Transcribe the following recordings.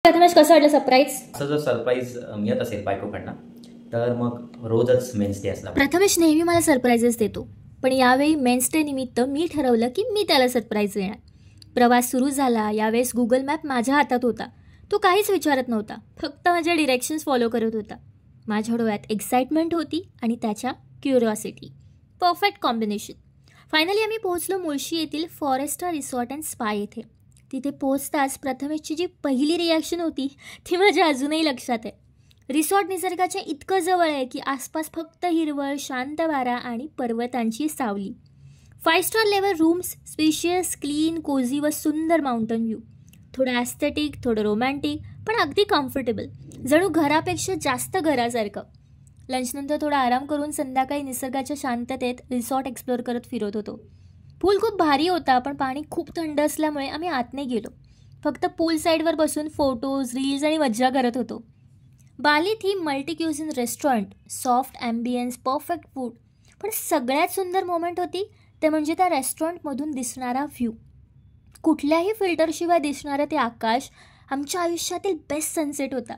प्रथमेश, कसं वाटलं सरप्राईज? असं जर सरप्राईज मिळत असेल बायकोकडनं तर मग रोजच मेन्स डे असला. प्रथमेश नेहमी मला सरप्राईजेस देतो, पण यावेळी मेन्स डे निमित्त मी ठरवलं की मी त्याला सरप्राईज देणार. प्रवास सुरू झाला. यावेळेस गुगल मॅप माझ्या हातात होता. तो काहीच विचारत नव्हता, फक्त माझ्या डिरेक्शन्स फॉलो करत होता. माझ्या डोळ्यात एक्साइटमेंट होती आणि त्याच्या क्युरिओसिटी. Perfect combination. फायनली आम्ही पोहोचलो मुळशी येथील फॉरेस्टर रिसॉर्ट अँड स्पा येथे. तिथे पोहोचताच प्रथमेशची जी पहिली रिॲक्शन होती ती माझ्या अजूनही लक्षात आहे. रिसॉर्ट निसर्गाच्या इतकं जवळ आहे की आसपास फक्त हिरवळ, शांत वारा आणि पर्वतांची सावली. 5 star level rooms, spacious, clean, cosy व सुंदर माउंटन व्ह्यू. थोडं ॲस्थेटिक, थोडं रोमॅन्टिक, पण अगदी कम्फर्टेबल, जणू घरापेक्षा जास्त घरासारखं. लंचनंतर थोडा आराम करून संध्याकाळी निसर्गाच्या शांततेत रिसॉर्ट एक्सप्लोअर करत फिरत होतो. पूल खूप भारी होता, पण पाणी खूप थंड असल्यामुळे आम्ही आत नाही गेलो. फक्त पूल साईडवर बसून फोटोज, रील्स आणि मज्जा करत होतो. बालीत ही multi cuisine restaurant, soft ambience, perfect food. पण सगळ्यात सुंदर मोमेंट होती ते म्हणजे त्या रेस्टॉरंटमधून दिसणारा व्ह्यू. कुठल्याही फिल्टरशिवाय दिसणारं ते आकाश आमच्या आयुष्यातील बेस्ट सनसेट होता.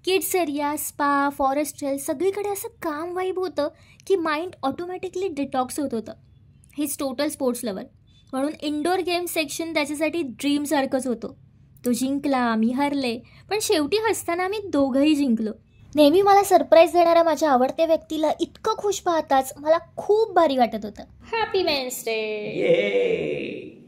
Kids area, spa, forest hill, सगळीकडे असं काम वाईब होतं की माइंड ऑटोमॅटिकली डिटॉक्स होत होतं. हीच टोटल स्पोर्ट्स लवर, म्हणून इंडोर गेम सेक्शन त्याच्यासाठी ड्रीमसारखंच होतं. तो जिंकला, मी हरले, पण शेवटी हसताना आम्ही दोघंही जिंकलो. नेहमी मला सरप्राईज देणाऱ्या माझ्या आवडत्या व्यक्तीला इतकं खुश पाहताच मला खूप भारी वाटत होतं. Happy men's day.